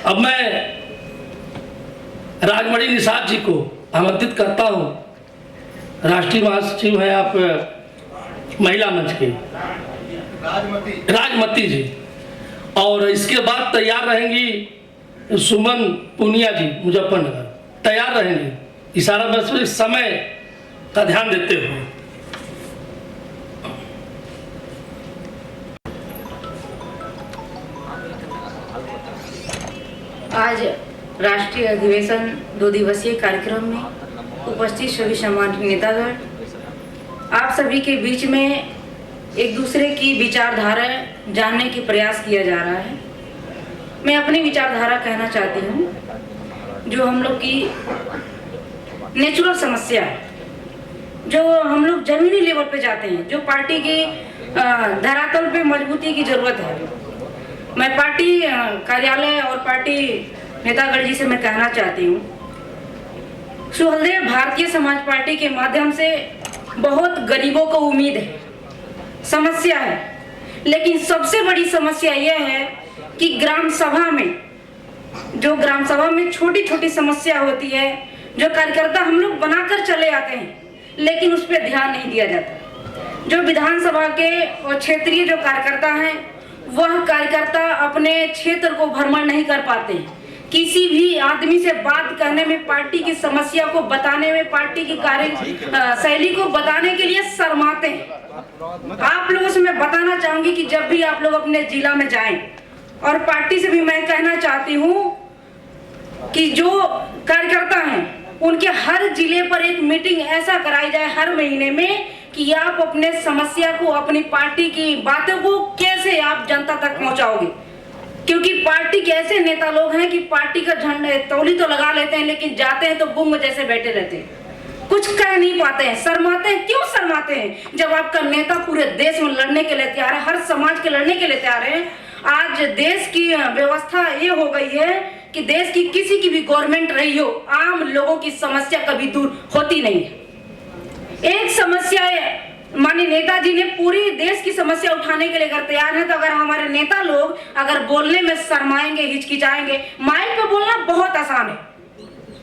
अब मैं राजमणि निषाद जी को आमंत्रित करता हूँ। राष्ट्रीय महासचिव हैं आप महिला मंच के, राजमती जी, और इसके बाद तैयार रहेंगी सुमन पुनिया जी मुजफ्फरनगर, तैयार रहेंगे। इशारा बस समय का ध्यान देते हुए आज राष्ट्रीय अधिवेशन 2 दिवसीय कार्यक्रम में उपस्थित सभी सम्मानित नेतागण, आप सभी के बीच में एक दूसरे की विचारधारा जानने की प्रयास किया जा रहा है। मैं अपनी विचारधारा कहना चाहती हूँ। जो हम लोग की नेचुरल समस्या है, जो हम लोग जमीनी लेवल पे जाते हैं, जो पार्टी की धरातल पे मजबूती की जरूरत है, मैं पार्टी कार्यालय और पार्टी नेतागण जी से मैं कहना चाहती हूँ, सुहलदेव भारतीय समाज पार्टी के माध्यम से बहुत गरीबों को उम्मीद है, समस्या है, लेकिन सबसे बड़ी समस्या यह है कि ग्राम सभा में छोटी छोटी समस्या होती है, जो कार्यकर्ता हम लोग बनाकर चले आते हैं, लेकिन उस पर ध्यान नहीं दिया जाता। जो विधानसभा के और क्षेत्रीय जो कार्यकर्ता हैं, वह कार्यकर्ता अपने क्षेत्र को भ्रमण नहीं कर पाते, किसी भी आदमी से बात करने में, पार्टी की समस्या को बताने में, पार्टी की कार्य शैली को बताने के लिए शर्माते हैं। आप लोगों से मैं बताना चाहूंगी कि जब भी आप लोग अपने जिला में जाएं, और पार्टी से भी मैं कहना चाहती हूँ कि जो कार्यकर्ता हैं उनके हर जिले पर एक मीटिंग ऐसा कराई जाए हर महीने में कि आप अपने समस्या को, अपनी पार्टी की बातों को कैसे आप जनता तक पहुंचाओगे। क्योंकि पार्टी के ऐसे नेता लोग हैं कि पार्टी का झंडा तौली तो लगा लेते हैं, लेकिन जाते हैं तो गुंग जैसे बैठे रहते हैं, कुछ कह नहीं पाते हैं, शर्माते हैं। क्यों शर्माते हैं? जब आपका नेता पूरे देश में लड़ने के लिए तैयार है, हर समाज के लड़ने के लिए तैयार है। आज देश की व्यवस्था ये हो गई है कि देश की किसी की भी गवर्नमेंट रही हो, आम लोगों की समस्या कभी दूर होती नहीं है। एक समस्या है, माननीय नेताजी ने पूरी देश की समस्या उठाने के लिए अगर तैयार है, तो अगर हमारे नेता लोग अगर बोलने में शर्माएंगे, हिचकिचाएंगे, माइक पे बोलना बहुत आसान है,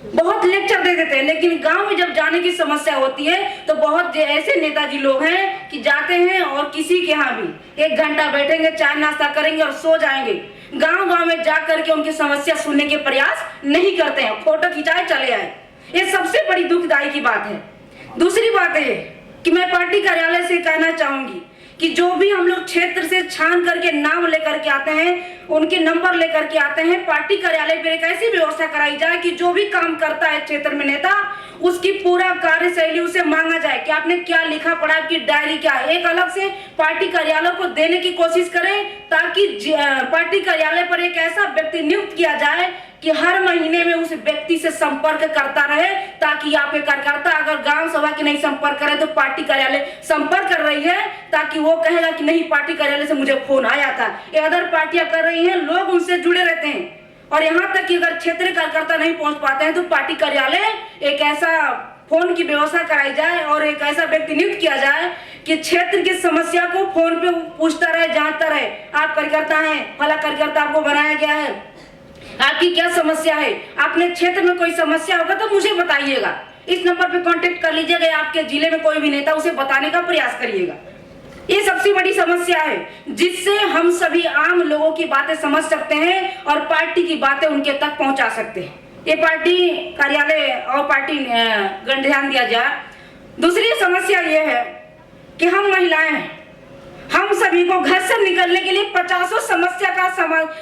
बहुत लेक्चर दे देते हैं, लेकिन गांव में जब जाने की समस्या होती है तो बहुत ऐसे नेताजी लोग हैं कि जाते हैं और किसी के यहाँ भी 1 घंटा बैठेंगे, चाय नाश्ता करेंगे और सो जाएंगे। गांव में जा करके उनकी समस्या सुनने के प्रयास नहीं करते हैं, फोटो खिंचाए चले आए। ये सबसे बड़ी दुखदाई की बात है। दूसरी बात है कि मैं पार्टी कार्यालय से कहना चाहूंगी कि जो भी हम लोग क्षेत्र से छान करके नाम लेकर के आते हैं, उनके नंबर लेकर के आते हैं, पार्टी कार्यालय पर एक ऐसी व्यवस्था कराई जाए कि जो भी काम करता है क्षेत्र में नेता, उसकी पूरा कार्यशैली उसे मांगा जाए कि आपने क्या लिखा पढ़ा, आपकी डायरी क्या है, एक अलग से पार्टी कार्यालय को देने की कोशिश करें, ताकि पार्टी कार्यालय पर एक ऐसा व्यक्ति नियुक्त किया जाए कि हर महीने में उस व्यक्ति से संपर्क करता रहे, ताकि आपके कार्यकर्ता अगर ग्राम सभा के नहीं संपर्क करे तो पार्टी कार्यालय संपर्क कर रही है, ताकि वो कहेगा कि नहीं, पार्टी कार्यालय से मुझे फोन आया था। ये अदर पार्टियां कर रही हैं, लोग उनसे जुड़े रहते हैं। और यहाँ तक कि अगर क्षेत्रीय कार्यकर्ता नहीं पहुंच पाते हैं तो पार्टी कार्यालय एक ऐसा फोन की व्यवस्था कराई जाए और एक ऐसा व्यक्ति नियुक्त किया जाए कि क्षेत्र की समस्या को फोन पे पूछता रहे, जांचता रहे। आप कार्यकर्ता हैं, फला कार्यकर्ता आपको बनाया गया है, आपकी क्या समस्या है, अपने क्षेत्र में कोई समस्या होगा तो मुझे बताइएगा, इस नंबर पे कांटेक्ट कर लीजिएगा। आपके जिले में कोई भी नेता, उसे बताने का प्रयास करिएगा। ये सबसे बड़ी समस्या है जिससे हम सभी आम लोगों की बातें समझ सकते हैं और पार्टी की बातें उनके तक पहुंचा सकते हैं। ये पार्टी कार्यालय और पार्टी गण ध्यान दिया जाए। दूसरी समस्या ये है कि हम महिलाएं हैं, हम सभी को घर से निकलने के लिए 50 समस्या का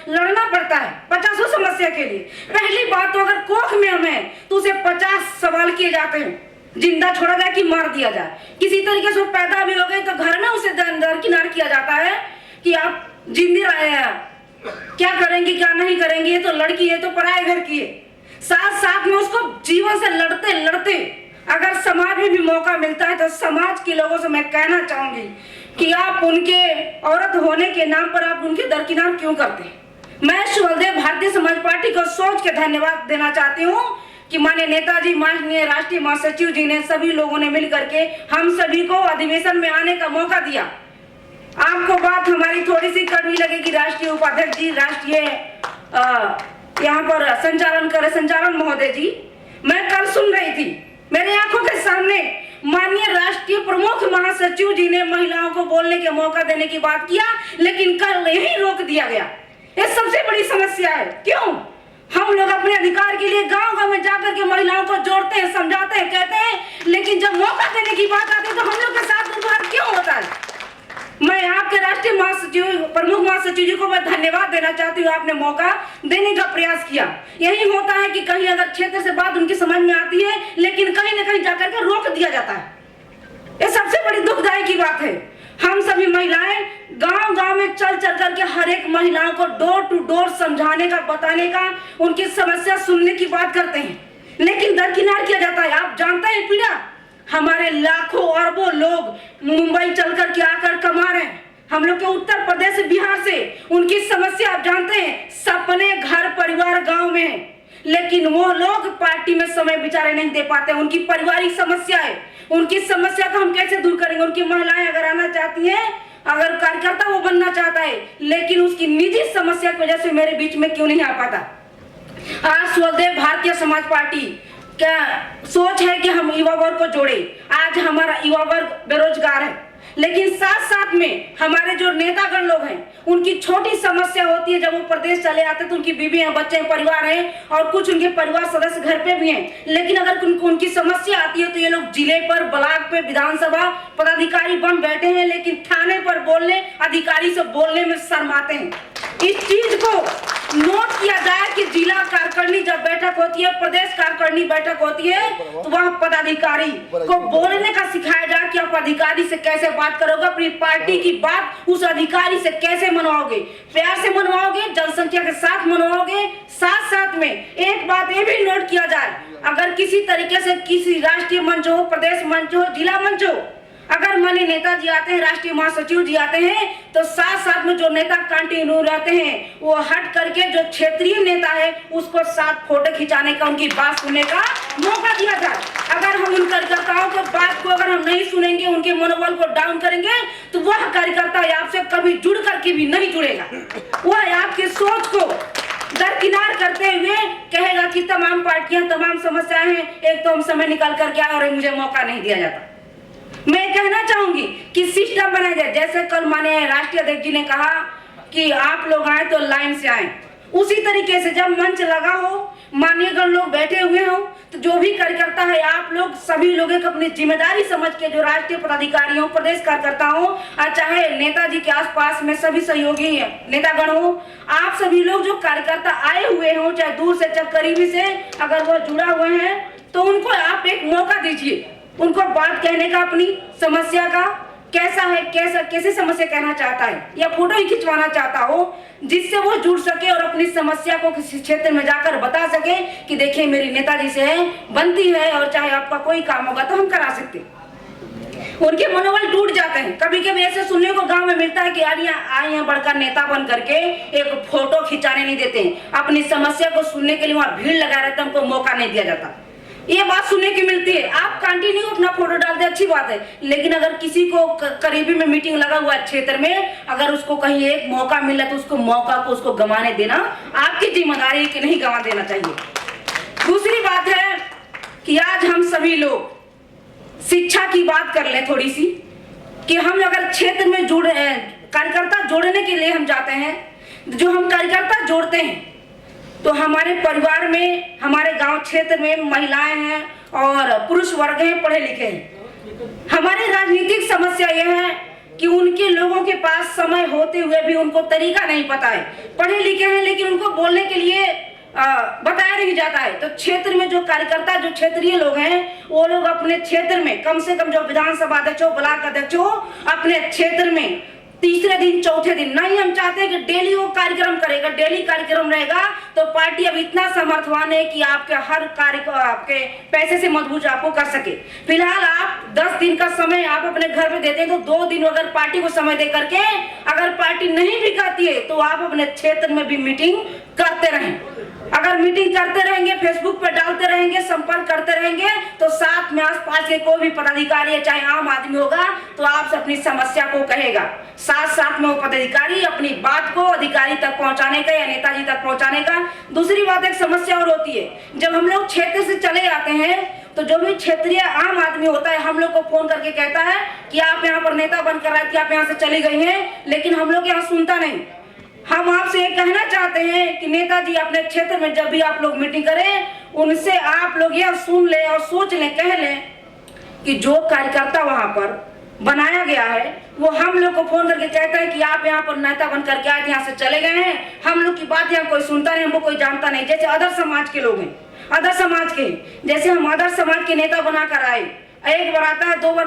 लड़ना पड़ता है, 50 समस्या के लिए। पहली बात तो अगर कोख में हमें तो उसे 50 सवाल किए जाते हैं, जिंदा छोड़ा जाए कि मार दिया जाए। किसी तरीके से पैदा भी हो गए तो घर में उसे दरकिनार किया जाता है कि आप जिंदगी क्या करेंगे, क्या नहीं करेंगे, ये तो लड़की है, तो पराये घर की है। साथ साथ में उसको जीवन से लड़ते लड़ते अगर समाज में भी मौका मिलता है तो समाज के लोगों से मैं कहना चाहूंगी कि आप उनके औरत होने के नाम पर आप उनके दरकिनार क्यों करते हैं। मैं सुहलदेव भारतीय समाज पार्टी को सोच के धन्यवाद देना चाहती हूँ कि माननीय नेताजी, माननीय राष्ट्रीय महासचिव जी ने, सभी लोगों ने मिलकर के हम सभी को अधिवेशन में आने का मौका दिया। आपको बात हमारी थोड़ी सी कड़वी लगेगी, राष्ट्रीय उपाध्यक्ष जी, राष्ट्रीय यहाँ पर संचालन करे संचालन महोदय जी, मैं कल सुन रही थी, मेरे आंखों के सामने माननीय राष्ट्रीय प्रमुख महासचिव जी ने महिलाओं को बोलने के मौका देने की बात किया, लेकिन कल यही रोक दिया गया। ये सबसे बड़ी समस्या है। क्यों? हम लोग अपने अधिकार के लिए गांव गांव में जाकर के महिलाओं को जोड़ते हैं, समझाते हैं, कहते हैं, लेकिन जब मौका देने की बात आती है तो हम लोग के साथ दुर्व्यवहार क्यों होता है? मैं आपके राष्ट्रीय महासचिव प्रमुख महासचिव जी को मैं धन्यवाद देना चाहती हूँ, आपने मौका देने का प्रयास किया। यही होता है कि कहीं अगर क्षेत्र से बात उनकी समझ में आती है, लेकिन कहीं न कहीं जाकर के रोक दिया जाता है। ये सबसे बड़ी दुखदाई की बात है। हम सभी महिलाएं गांव गांव में चल चल करके हर एक महिलाओं को डोर टू डोर समझाने का, बताने का, उनकी समस्या सुनने की बात करते हैं, लेकिन दरकिनार किया जाता है। आप जानते हैं पीड़ा, हमारे लाखों अरबों लोग मुंबई चल करके आकर कमा रहे हैं। हम लोग के उत्तर प्रदेश, बिहार से, उनकी समस्या आप जानते हैं, सपने घर परिवार गांव में है, लेकिन वो लोग पार्टी में समय बेचारे नहीं दे पाते। उनकी पारिवारिक समस्या है, उनकी समस्या को हम कैसे दूर करेंगे? उनकी महिलाएं अगर आना चाहती हैं, अगर कार्यकर्ता वो बनना चाहता है, लेकिन उसकी निजी समस्या की वजह से मेरे बीच में क्यों नहीं आ पाता? आज स्वदेव भारतीय समाज पार्टी क्या सोच है कि हम युवा वर्ग को जोड़े। आज हमारा युवा वर्ग बेरोजगार है, लेकिन साथ साथ में हमारे जो नेतागण लोग हैं, उनकी छोटी समस्या होती है। जब वो प्रदेश चले आते हैं तो उनकी बीवी हैं, बच्चे हैं, परिवार हैं, और कुछ उनके परिवार सदस्य घर पे भी हैं, लेकिन अगर उनकी समस्या आती है तो ये लोग जिले पर, ब्लॉक पे, विधानसभा पदाधिकारी बन बैठे हैं, लेकिन थाने पर बोलने, अधिकारी से बोलने में शर्माते हैं। इस चीज को नोट किया जाए कि जिला कार्यकारिणी जब बैठक होती है, प्रदेश कार्यकारिणी बैठक होती है, तो वह पदाधिकारी को बोलने का सिखाया जाए कि आप अधिकारी से कैसे बात करोगे, अपनी पार्टी की बात उस अधिकारी से कैसे मनवाओगे, प्यार से मनवाओगे, जनसंख्या के साथ मनवाओगे। साथ साथ में एक बात ये भी नोट किया जाए, अगर किसी तरीके से किसी राष्ट्रीय मंच हो, प्रदेश मंच हो, जिला मंच हो, अगर माननीय नेताजी आते हैं, राष्ट्रीय महासचिव जी आते हैं, तो साथ साथ में जो नेता कंटिन्यू रहते हैं, वो हट करके जो क्षेत्रीय नेता है उसको साथ फोटो खिंचाने का, उनकी बात सुनने का मौका दिया जाए। अगर हम उन कार्यकर्ताओं के बात को अगर हम नहीं सुनेंगे, उनके मनोबल को डाउन करेंगे, तो वह कार्यकर्ता आपसे कभी जुड़ करके भी नहीं जुड़ेगा। वह आपकी सोच को दरकिनार करते हुए कहेगा कि तमाम पार्टियां, तमाम समस्याएं हैं, एक तो हम समय निकाल करके आए और मुझे मौका नहीं दिया जाता। मैं कहना चाहूंगी कि सिस्टम बनाया जाए, जैसे कल माननीय राष्ट्रीय अध्यक्ष जी ने कहा कि आप लोग आए तो लाइन से आए, उसी तरीके से जब मंच लगा हो, मान्यगण लोग बैठे हुए हो, तो जो भी कार्यकर्ता है, आप लोग सभी लोग एक अपनी जिम्मेदारी समझ के, जो राष्ट्रीय पदाधिकारी हो, प्रदेश कार्यकर्ता हो, और चाहे नेताजी के आसपास में सभी सहयोगी नेतागण हो, आप सभी लोग जो कार्यकर्ता आए हुए हो, चाहे दूर से चाहे करीबी से, अगर वो जुड़ा हुए हैं, तो उनको आप एक मौका दीजिए, उनको बात कहने का, अपनी समस्या का, कैसा है, कैसे समस्या कहना चाहता है, या फोटो ही खिंचवाना चाहता हो, जिससे वो जुड़ सके और अपनी समस्या को किसी क्षेत्र में जाकर बता सके कि देखिए मेरी नेताजी से है, बनती है, और चाहे आपका कोई काम होगा तो हम करा सकते हैं। उनके मनोबल टूट जाते हैं। कभी कभी ऐसे सुनने को गांव में मिलता है कि यार आए हैं बड़का नेता बन करके, एक फोटो खिंचाने नहीं देते, अपनी समस्या को सुनने के लिए वहां भीड़ लगा रहता है, हमको मौका नहीं दिया जाता। ये बात सुनने की मिलती है। आप कंटिन्यू अपना फोटो डालते, अच्छी बात है, लेकिन अगर किसी को करीबी में मीटिंग लगा हुआ है क्षेत्र में, अगर उसको कहीं एक मौका मिला तो उसको मौका को उसको गंवाने देना आपकी जिम्मेदारी है कि नहीं गंवा देना चाहिए। दूसरी बात है कि आज हम सभी लोग शिक्षा की बात कर ले थोड़ी सी, कि हम अगर क्षेत्र में जुड़ कार्यकर्ता जोड़ने के लिए हम जाते हैं, जो हम कार्यकर्ता जोड़ते हैं, तो हमारे परिवार में, हमारे गांव क्षेत्र में महिलाएं हैं और पुरुष वर्ग हैं, पढ़े लिखे हैं। हमारी राजनीतिक समस्या यह है कि उनके लोगों के पास समय होते हुए भी उनको तरीका नहीं पता है। पढ़े लिखे हैं लेकिन उनको बोलने के लिए बताया नहीं जाता है। तो क्षेत्र में जो कार्यकर्ता, जो क्षेत्रीय लोग हैं, वो लोग अपने क्षेत्र में कम से कम, जो विधानसभा अध्यक्ष हो, ब्लॉक अध्यक्ष हो, अपने क्षेत्र में तीसरे दिन, चौथे दिन, नहीं हम चाहते हैं कि डेली वो कार्यक्रम करेगा। डेली कार्यक्रम रहेगा तो पार्टी अब इतना समर्थवान है कि आपके हर कार्य को आपके पैसे से मजबूत आपको कर सके। फिलहाल आप 10 दिन का समय आप अपने घर में देते हैं, तो 2 दिन अगर पार्टी को समय दे करके, अगर पार्टी नहीं भी करती है तो आप अपने क्षेत्र में भी मीटिंग करते रहें। अगर मीटिंग करते रहेंगे, फेसबुक पर डालते रहेंगे, संपर्क करते रहेंगे, तो साथ में आसपास के कोई भी पदाधिकारी है, चाहे आम आदमी होगा, तो आपसे अपनी समस्या को कहेगा। साथ साथ में वो पदाधिकारी अपनी बात को अधिकारी तक पहुंचाने का या नेताजी तक पहुंचाने का। दूसरी बात, एक समस्या और होती है, जब हम लोग क्षेत्र से चले आते हैं तो जो भी क्षेत्रीय आम आदमी होता है हम लोग को फोन करके कहता है कि आप यहाँ पर नेता बनकर आए थे, आप यहाँ से चली गई हैं, लेकिन हम लोग यहाँ सुनता नहीं। हम आपसे ये कहना चाहते हैं कि नेताजी अपने क्षेत्र में जब भी आप लोग मीटिंग करें, उनसे आप लोग यह सुन लें और सोच लें, कह लें कि जो कार्यकर्ता वहां पर बनाया गया है वो हम लोग को फोन करके कहता है कि आप यहाँ पर नेता बन करके आए थे, यहाँ से चले गए हैं, हम लोग की बात यहाँ कोई सुनता नहीं, हमको कोई जानता नहीं। जैसे अदर समाज के लोग हैं, अदर समाज के, जैसे हम अदर समाज के नेता बनाकर आए, एक बार आता है, 2 बार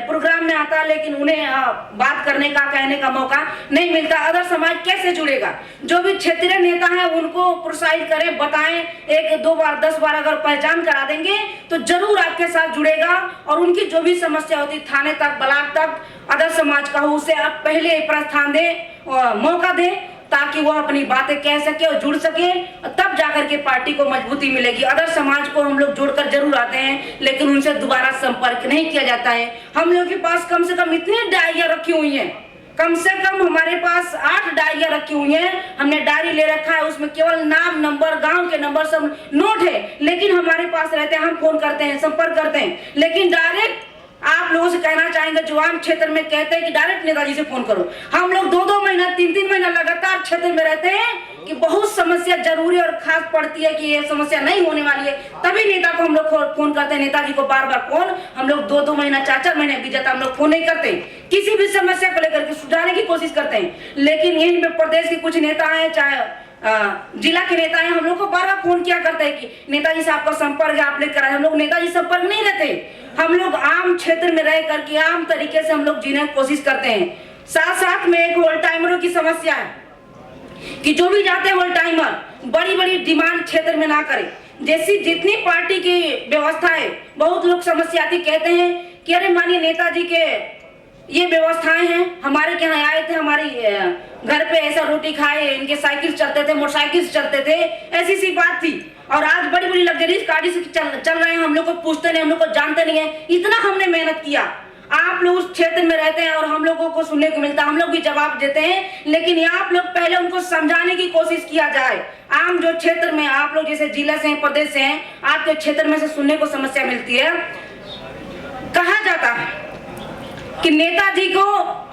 प्रोग्राम में आता है, लेकिन उन्हें बात करने का, कहने का मौका नहीं मिलता। अदर समाज कैसे जुड़ेगा? जो भी क्षेत्रीय नेता है उनको प्रोत्साहित करें, बताएं, 1, 2 बार, 10 बार अगर पहचान करा देंगे तो जरूर आपके साथ जुड़ेगा और उनकी जो भी समस्या होती, थाने तक, ब्लॉक तक, अदर समाज का हो, उसे आप पहले प्रस्थान दें, मौका दें, ताकि वो अपनी बातें कह सके और जुड़ सके, तब जाकर के पार्टी को मजबूती मिलेगी। अदर समाज को हम लोग जोड़कर जरूर आते हैं, लेकिन उनसे दोबारा संपर्क नहीं किया जाता है। हम लोग के पास कम से कम इतनी डायरियां रखी हुई हैं, कम से कम हमारे पास 8 डायरियां रखी हुई हैं। हमने डायरी ले रखा है, उसमें केवल नाम, नंबर, गांव के नंबर सब नोट है, लेकिन हमारे पास रहते हैं, हम फोन करते हैं, संपर्क करते हैं, लेकिन डायरेक्ट आप लोगों से कहना चाहेंगे जो आम क्षेत्र में कहते हैं कि डायरेक्ट नेताजी से फोन करो। हम लोग 2-2 महीना, 3-3 महीना लगातार क्षेत्र में रहते हैं कि बहुत समस्या जरूरी और खास पड़ती है कि ये समस्या नहीं होने वाली है, तभी नेता को हम लोग फोन करते हैं। नेताजी को बार बार फोन हम लोग 2-2 महीना, 4-4 महीने बीत जाता, हम लोग फोन नहीं करते, किसी भी समस्या को लेकर के सुधारने की कोशिश करते हैं। लेकिन यहीं पे प्रदेश के कुछ नेता हैं, चाहे जिला के नेता हैं, हम लोग को बार बार फोन किया करते हैं कि नेताजी से आपका संपर्क है, आपने कराया। हम लोग नेताजी संपर्क नहीं रहते, हम लोग आम क्षेत्र में रह करके आम तरीके से हम लोग जीने की कोशिश करते हैं। साथ साथ में एक होल टाइमरों की समस्या है कि जो भी जाते हैं होल टाइमर बड़ी बड़ी डिमांड क्षेत्र में ना करें। जैसी जितनी पार्टी की व्यवस्था है, बहुत लोग समस्या आती, कहते हैं कि अरे मानिए नेताजी के ये व्यवस्थाएं हैं, हमारे के यहाँ आए थे, हमारी घर पे ऐसा रोटी खाए, इनके साइकिल चलते थे, मोटरसाइकिल चलते थे, ऐसी सी बात थी। और आज बड़ी बड़ी लग्जरीज गाड़ी से चल रहे हैं, हम लोग को पूछते नहीं, हम लोग को जानते नहीं है। इतना हमने मेहनत किया, आप लोग उस क्षेत्र में रहते हैं और हम लोगों को सुनने को मिलता है, हम लोग भी जवाब देते हैं, लेकिन आप लोग पहले उनको समझाने की कोशिश किया जाए। आम जो क्षेत्र में आप लोग जैसे जिला से हैं, प्रदेश से हैं, आपके क्षेत्र में से सुनने को समस्या मिलती है। कहा जाता है कि नेताजी को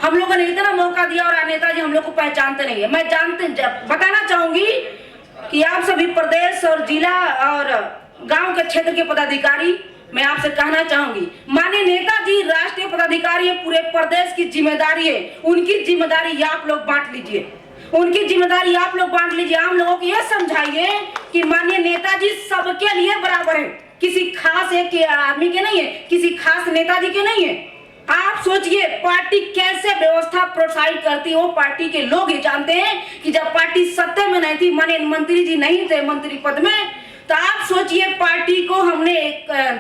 हम लोगों ने इतना मौका दिया और नेताजी हम लोग को पहचानते नहीं है। मैं बताना चाहूंगी कि आप सभी प्रदेश और जिला और गांव के क्षेत्र के पदाधिकारी, मैं आपसे कहना चाहूंगी, माननीय नेताजी राष्ट्रीय पदाधिकारी है, पूरे प्रदेश की जिम्मेदारी है, उनकी जिम्मेदारी आप लोग बांट लीजिए, उनकी जिम्मेदारी आप लोग बांट लीजिए। आम लोगों को यह समझाइए कि माननीय नेताजी सबके लिए बराबर है, किसी खास एक आदमी के नहीं है, किसी खास नेताजी के नहीं है। आप सोचिए पार्टी कैसे व्यवस्था प्रोत्साहित करती है, वो पार्टी के लोग ही जानते हैं कि जब पार्टी सत्ता में नहीं थी, माने मंत्री जी नहीं थे मंत्री पद में, तो आप सोचिए पार्टी को हमने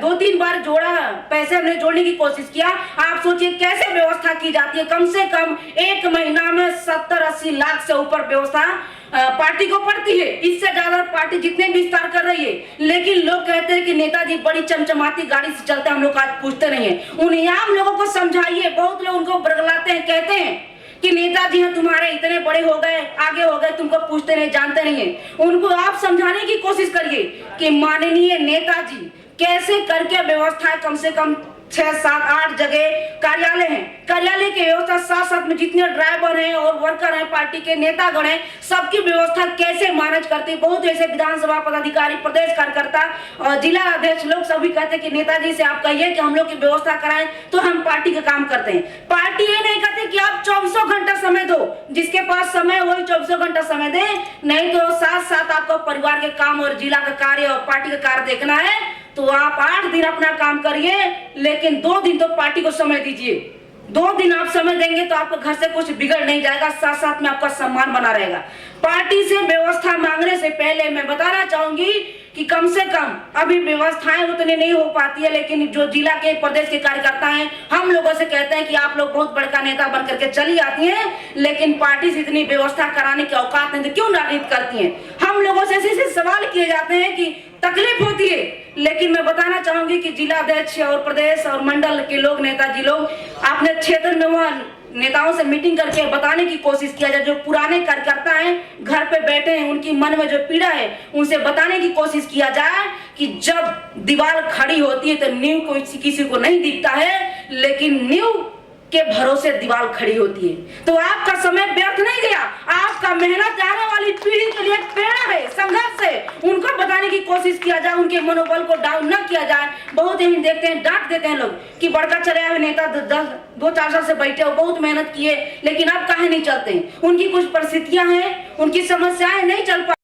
2-3 बार जोड़ा, पैसे हमने जोड़ने की कोशिश किया। आप सोचिए कैसे व्यवस्था की जाती है, कम से कम 1 महीना में 70-80 लाख से ऊपर व्यवस्था पार्टी को पड़ती है। इससे ज्यादा पार्टी जितने विस्तार कर रही है, लेकिन लोग कहते हैं कि नेताजी बड़ी चमचमाती गाड़ी से चलते हैं, हम लोग आज पूछते नहीं है। उन्हें आम लोगों को समझाइए, बहुत लोग उनको बरगलाते हैं, कहते हैं कि नेताजी हैं तुम्हारे इतने बड़े हो गए, आगे हो गए, तुमको पूछते नहीं, जानते नहीं है। उनको आप समझाने की कोशिश करिए कि माननीय नेताजी कैसे करके व्यवस्था है, कम से कम 6-7-8 जगह कार्यालय हैं, कार्यालय की व्यवस्था साथ साथ में जितने ड्राइवर हैं और वर्कर हैं, पार्टी के नेतागण हैं, सबकी व्यवस्था कैसे मैनेज करते हैं। बहुत ऐसे विधानसभा पदाधिकारी, प्रदेश कार्यकर्ता और जिला अध्यक्ष लोग सभी कहते हैं कि नेताजी से आप कहिए कि हम लोग की व्यवस्था कराएं, तो हम पार्टी का काम करते हैं। पार्टी ये नहीं कहते कि आप 24 घंटा समय दो, जिसके पास समय वही 24 घंटा समय दे, नहीं तो साथ साथ आपको परिवार के काम और जिला का कार्य और पार्टी का कार्य देखना है, तो आप 8 दिन अपना काम करिए, लेकिन 2 दिन तो पार्टी को समय दीजिए। 2 दिन आप समय देंगे तो आपको घर से कुछ बिगड़ नहीं जाएगा, साथ साथ में आपका सम्मान बना रहेगा। पार्टी से व्यवस्था मांगने से पहले मैं बताना चाहूंगी कि कम से कम अभी व्यवस्थाएं उतनी नहीं हो पाती है, लेकिन जो जिला के प्रदेश के कार्यकर्ता हैं, हम लोगों से कहते हैं कि आप लोग बहुत बड़का नेता बन करके चली आती हैं, लेकिन पार्टी से इतनी व्यवस्था कराने की औकात नहीं, क्यों राजनीति करती हैं। हम लोगों से ऐसे सवाल किए जाते हैं कि तकलीफ होती है। लेकिन मैं बताना चाहूंगी कि जिला अध्यक्ष और प्रदेश और मंडल के लोग, नेताजी लोग, अपने क्षेत्र में वह नेताओं से मीटिंग करके बताने की कोशिश किया जाए। जो पुराने कार्यकर्ता हैं, घर पे बैठे हैं, उनकी मन में जो पीड़ा है उनसे बताने की कोशिश किया जाए कि जब दीवार खड़ी होती है तो नींव को किसी को नहीं दिखता है, लेकिन नींव के भरोसे दीवार खड़ी होती है। तो आपका समय व्यर्थ नहीं गया, आपका मेहनत आने वाली पीढ़ी के लिए प्रेरणा है, संघर्ष है। उनको बताने की कोशिश किया जाए, उनके मनोबल को डाउन न किया जाए। बहुत ही देखते हैं, डांट देते हैं लोग कि बड़का चले हुए नेता 2-4 साल से बैठे हो, बहुत मेहनत किए, लेकिन अब काहे नहीं चलते। उनकी कुछ परिस्थितियां हैं, उनकी समस्याएं नहीं चल पा